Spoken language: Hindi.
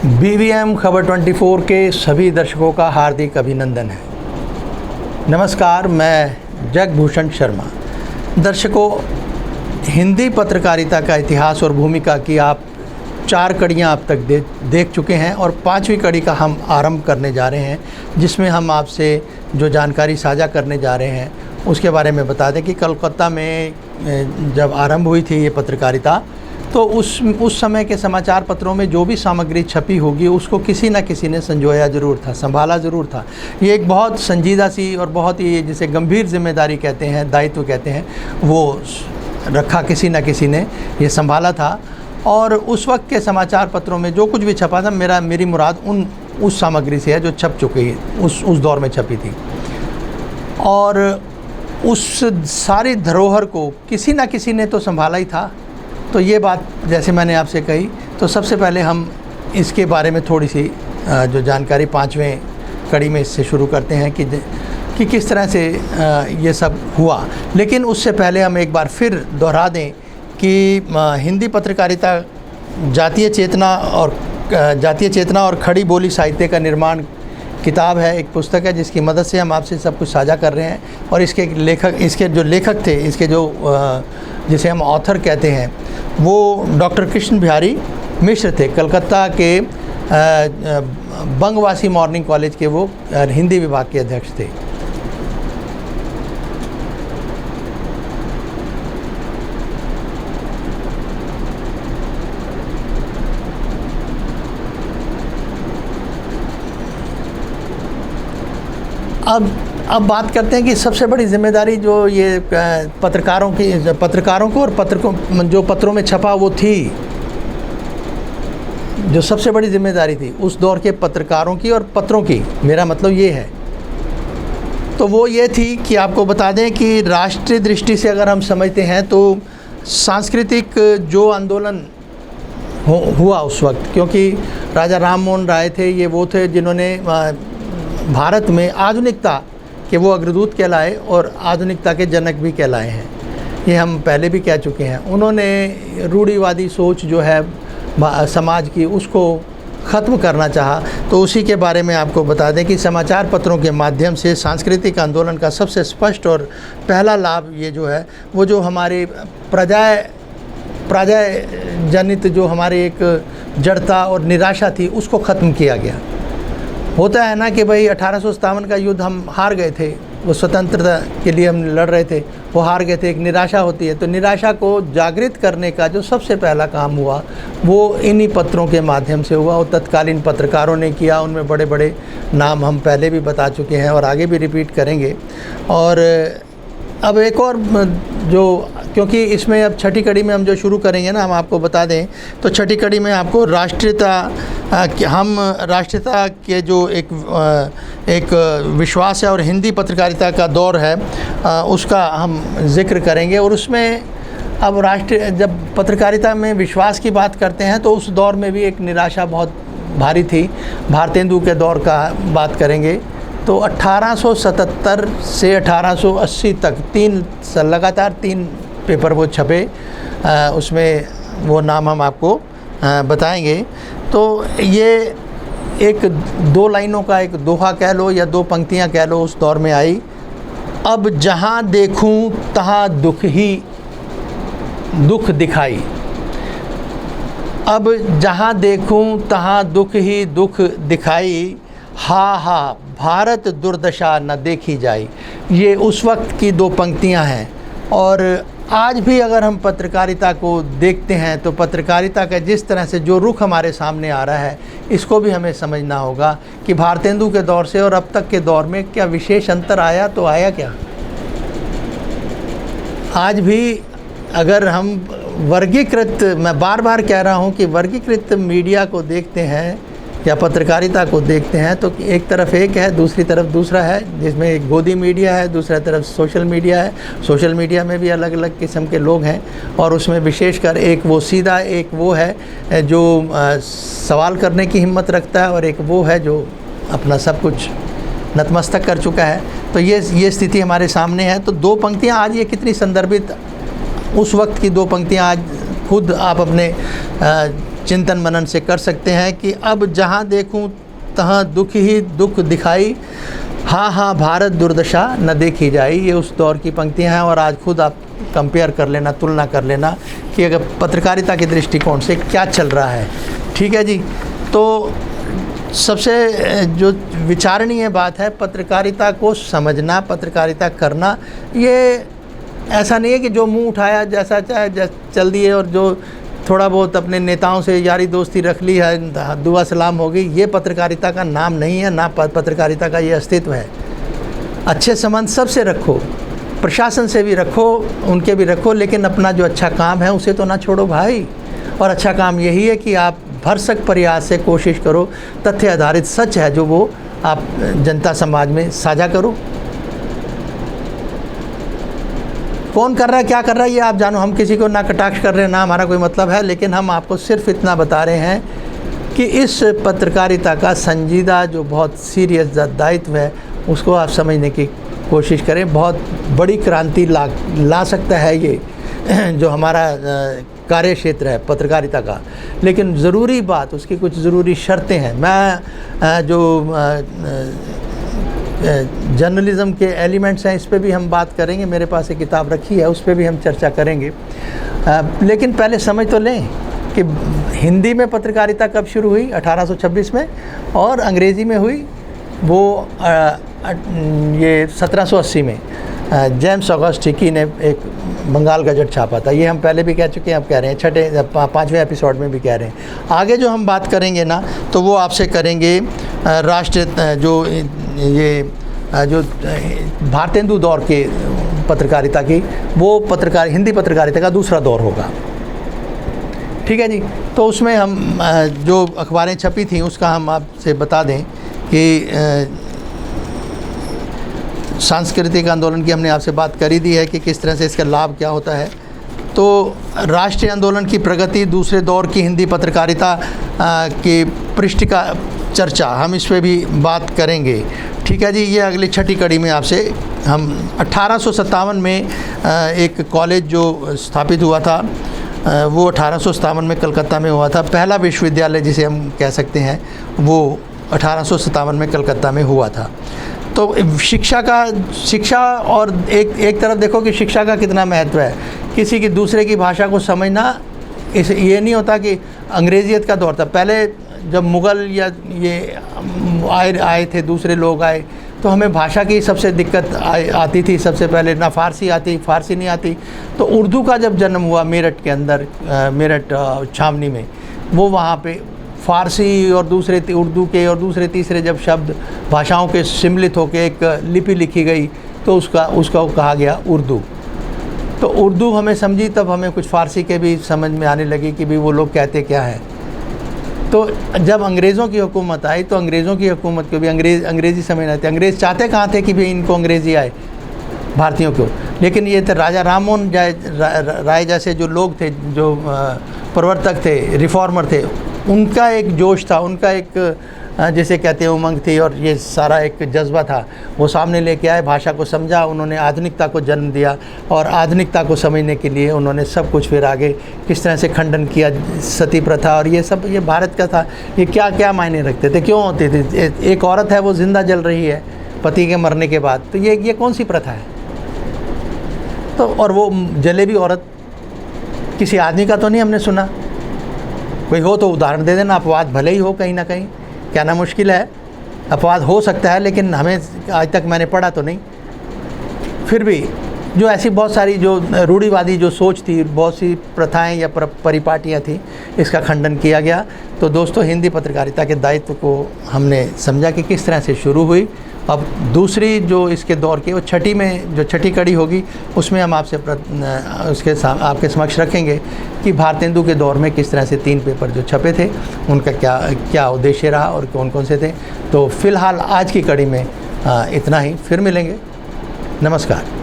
BVM खबर 24 के सभी दर्शकों का हार्दिक अभिनंदन है। नमस्कार, मैं जगभूषण शर्मा। दर्शकों, हिंदी पत्रकारिता का इतिहास और भूमिका की आप 4 कड़ियाँ अब तक देख चुके हैं और 5वीं कड़ी का हम आरंभ करने जा रहे हैं, जिसमें हम आपसे जो जानकारी साझा करने जा रहे हैं उसके बारे में बता दें कि कलकत्ता में जब आरंभ हुई थी ये पत्रकारिता, तो उस समय के समाचार पत्रों में जो भी सामग्री छपी होगी उसको किसी न किसी ने संजोया ज़रूर था, संभाला ज़रूर था। ये एक बहुत संजीदा सी और बहुत ही जिसे गंभीर जिम्मेदारी कहते हैं, दायित्व कहते हैं, वो रखा किसी न किसी ने, ये संभाला था। और उस वक्त के समाचार पत्रों में जो कुछ भी छपा था, मेरी मुराद उस सामग्री से है जो छप चुकी है, उस दौर में छपी थी। और उस सारी धरोहर को किसी न किसी ने तो संभाला ही था। तो ये बात जैसे मैंने आपसे कही, तो सबसे पहले हम इसके बारे में थोड़ी सी जो जानकारी 5वें कड़ी में इससे शुरू करते हैं कि किस तरह से ये सब हुआ। लेकिन उससे पहले हम एक बार फिर दोहरा दें कि हिंदी पत्रकारिता जातीय चेतना और खड़ी बोली साहित्य का निर्माण किताब है, एक पुस्तक है जिसकी मदद से हम आपसे सब कुछ साझा कर रहे हैं। और इसके जो लेखक थे, इसके जो जिसे हम ऑथर कहते हैं, वो डॉक्टर कृष्ण बिहारी मिश्र थे। कलकत्ता के बंगवासी मॉर्निंग कॉलेज के वो हिंदी विभाग के अध्यक्ष थे। अब बात करते हैं कि सबसे बड़ी जिम्मेदारी जो ये पत्रकारों को और जो पत्रों में छपा वो थी, जो सबसे बड़ी जिम्मेदारी थी उस दौर के पत्रकारों की और पत्रों की, मेरा मतलब ये है, तो वो ये थी कि आपको बता दें कि राष्ट्रीय दृष्टि से अगर हम समझते हैं तो सांस्कृतिक जो आंदोलन हुआ उस वक्त, क्योंकि राजा राम मोहन राय थे, ये वो थे जिन्होंने भारत में आधुनिकता के वो अग्रदूत कहलाए और आधुनिकता के जनक भी कहलाए हैं। ये हम पहले भी कह चुके हैं। उन्होंने रूढ़िवादी सोच जो है समाज की, उसको ख़त्म करना चाहा। तो उसी के बारे में आपको बता दें कि समाचार पत्रों के माध्यम से सांस्कृतिक आंदोलन का सबसे स्पष्ट और पहला लाभ ये जो है, वो जो हमारे प्रजा जनित जो हमारे एक जड़ता और निराशा थी, उसको ख़त्म किया गया। होता है ना कि भाई 1857 का युद्ध हम हार गए थे, वो स्वतंत्रता के लिए हम लड़ रहे थे, वो हार गए थे, एक निराशा होती है। तो निराशा को जागृत करने का जो सबसे पहला काम हुआ वो इन्हीं पत्रों के माध्यम से हुआ। और तत्कालीन पत्रकारों ने किया, उनमें बड़े बड़े नाम हम पहले भी बता चुके हैं और आगे भी रिपीट करेंगे। और अब एक और जो, क्योंकि इसमें अब 6ठी कड़ी में हम जो शुरू करेंगे ना, हम आपको बता दें तो 6ठी कड़ी में आपको राष्ट्रीयता के जो एक विश्वास है और हिंदी पत्रकारिता का दौर है, उसका हम जिक्र करेंगे। और उसमें अब जब पत्रकारिता में विश्वास की बात करते हैं तो उस दौर में भी एक निराशा बहुत भारी थी। भारतेंदु के दौर का बात करेंगे तो 1877 से 1880 तक लगातार 3 पेपर वो छपे, उसमें वो नाम हम आपको बताएंगे। तो ये एक 2 लाइनों का एक दोहा कह लो या 2 पंक्तियां कह लो उस दौर में आई। अब जहाँ देखूं तहाँ दुख ही दुख दिखाई, अब जहाँ देखूं तहाँ दुख ही दुख दिखाई, हा हा भारत दुर्दशा न देखी जाए। ये उस वक्त की 2 पंक्तियां हैं। और आज भी अगर हम पत्रकारिता को देखते हैं तो पत्रकारिता का जिस तरह से जो रुख हमारे सामने आ रहा है, इसको भी हमें समझना होगा कि भारतेंदु के दौर से और अब तक के दौर में क्या विशेष अंतर आया, तो आया क्या। आज भी अगर हम वर्गीकृत, मैं बार बार कह रहा हूँ कि वर्गीकृत मीडिया को देखते हैं या पत्रकारिता को देखते हैं, तो एक तरफ एक है, दूसरी तरफ दूसरा है, जिसमें एक गोदी मीडिया है, दूसरी तरफ सोशल मीडिया है। सोशल मीडिया में भी अलग अलग किस्म के लोग हैं और उसमें विशेषकर एक वो सीधा, एक वो है जो सवाल करने की हिम्मत रखता है, और एक वो है जो अपना सब कुछ नतमस्तक कर चुका है। तो ये स्थिति हमारे सामने है। तो 2 पंक्तियाँ आज ये कितनी संदर्भित, उस वक्त की 2 पंक्तियाँ आज खुद आप अपने चिंतन मनन से कर सकते हैं कि अब जहाँ देखूँ तहाँ दुख ही दुख दिखाई, हाँ हाँ भारत दुर्दशा न देखी जाए। ये उस दौर की पंक्तियाँ हैं और आज खुद आप कंपेयर कर लेना, तुलना कर लेना कि अगर पत्रकारिता के दृष्टिकोण से क्या चल रहा है। ठीक है जी। तो सबसे जो विचारणीय बात है, पत्रकारिता को समझना, पत्रकारिता करना। ये ऐसा नहीं है कि जो मुंह उठाया जैसा चाहे चल दिए और जो थोड़ा बहुत अपने नेताओं से यारी दोस्ती रख ली है, दुआ सलाम हो गई। ये पत्रकारिता का नाम नहीं है, ना पत्रकारिता का ये अस्तित्व है। अच्छे संबंध सबसे रखो, प्रशासन से भी रखो, उनके भी रखो, लेकिन अपना जो अच्छा काम है उसे तो ना छोड़ो भाई। और अच्छा काम यही है कि आप भरसक प्रयास से कोशिश करो, तथ्य आधारित सच है जो वो आप जनता समाज में साझा करो। कौन कर रहा है, क्या कर रहा है, ये आप जानो। हम किसी को ना कटाक्ष कर रहे हैं, ना हमारा कोई मतलब है, लेकिन हम आपको सिर्फ इतना बता रहे हैं कि इस पत्रकारिता का संजीदा जो बहुत सीरियस दायित्व है उसको आप समझने की कोशिश करें। बहुत बड़ी क्रांति ला सकता है ये जो हमारा कार्य क्षेत्र है पत्रकारिता का। लेकिन ज़रूरी बात, उसकी कुछ ज़रूरी शर्तें हैं। मैं जो जर्नलिज़म के एलिमेंट्स हैं इस पे भी हम बात करेंगे, मेरे पास एक किताब रखी है उस पे भी हम चर्चा करेंगे। लेकिन पहले समझ तो लें कि हिंदी में पत्रकारिता कब शुरू हुई, 1826 में, और अंग्रेज़ी में हुई वो ये 1780 में जेम्स ऑगस्ट हिकी ने एक बंगाल गजट छापा था। ये हम पहले भी कह चुके हैं, अब कह रहे हैं, 5वें एपिसोड में भी कह रहे हैं। आगे जो हम बात करेंगे ना तो वो आपसे करेंगे राष्ट्र जो भारतेंदु दौर के पत्रकारिता की, वो हिंदी पत्रकारिता का दूसरा दौर होगा। ठीक है जी। तो उसमें हम जो अखबारें छपी थी उसका हम आपसे बता दें कि सांस्कृतिक आंदोलन की हमने आपसे बात कर ही दी है कि किस तरह से इसका लाभ क्या होता है। तो राष्ट्रीय आंदोलन की प्रगति, दूसरे दौर की हिंदी पत्रकारिता की पृष्ठिका चर्चा, हम इस पे भी बात करेंगे। ठीक है जी। ये अगली छठी कड़ी में आपसे हम 1857 में एक कॉलेज जो स्थापित हुआ था वो 1857 में कलकत्ता में हुआ था। पहला विश्वविद्यालय जिसे हम कह सकते हैं वो 1857 में कलकत्ता में हुआ था। तो शिक्षा और एक तरफ देखो कि शिक्षा का कितना महत्व है। किसी की दूसरे की भाषा को समझना, ये नहीं होता कि अंग्रेज़ियत का दौर था। पहले जब मुग़ल या ये आए थे, दूसरे लोग आए, तो हमें भाषा की सबसे दिक्कत आती थी। सबसे पहले ना फ़ारसी नहीं आती। तो उर्दू का जब जन्म हुआ मेरठ के अंदर, मेरठ छावनी में, वो वहाँ पे फ़ारसी और उर्दू के और दूसरे तीसरे जब शब्द भाषाओं के सम्मिलित होकर एक लिपि लिखी गई तो उसका कहा गया उर्दू। तो उर्दू हमें समझी, तब हमें कुछ फ़ारसी के भी समझ में आने लगी कि भी वो लोग कहते क्या है। तो जब अंग्रेज़ों की हुकूमत आई तो अंग्रेज़ों की हुकूमत को भी अंग्रेज़ी समझना थी। अंग्रेज़ चाहते कहाँ थे कि भी इनको अंग्रेज़ी आए भारतीयों को, लेकिन ये तो राजा राममोहन राय जैसे जो लोग थे, जो प्रवर्तक थे, रिफॉर्मर थे, उनका एक जोश था, उनका एक जैसे कहते हैं उमंग थी और ये सारा एक जज्बा था, वो सामने लेके आए, भाषा को समझा, उन्होंने आधुनिकता को जन्म दिया। और आधुनिकता को समझने के लिए उन्होंने सब कुछ फिर आगे किस तरह से खंडन किया, सती प्रथा और ये सब, ये भारत का था। ये क्या क्या मायने रखते थे, क्यों होते थे। एक औरत है वो जिंदा जल रही है पति के मरने के बाद, तो ये कौन सी प्रथा है। तो और वो जले भी औरत किसी आदमी का तो नहीं हमने सुना। कोई हो तो उदाहरण दे देना। अपवाद भले ही हो कहीं ना कहीं, कहना मुश्किल है, अपवाद हो सकता है, लेकिन हमें आज तक मैंने पढ़ा तो नहीं। फिर भी जो ऐसी बहुत सारी जो रूढ़िवादी जो सोच थी, बहुत सी प्रथाएं या परिपाटियां थी, इसका खंडन किया गया। तो दोस्तों, हिंदी पत्रकारिता के दायित्व को हमने समझा कि किस तरह से शुरू हुई। अब दूसरी जो इसके दौर की, वो छठी कड़ी होगी, उसमें हम आपके समक्ष रखेंगे कि भारतेंदु के दौर में किस तरह से 3 पेपर जो छपे थे उनका क्या उद्देश्य रहा और कौन कौन से थे। तो फिलहाल आज की कड़ी में इतना ही, फिर मिलेंगे। नमस्कार।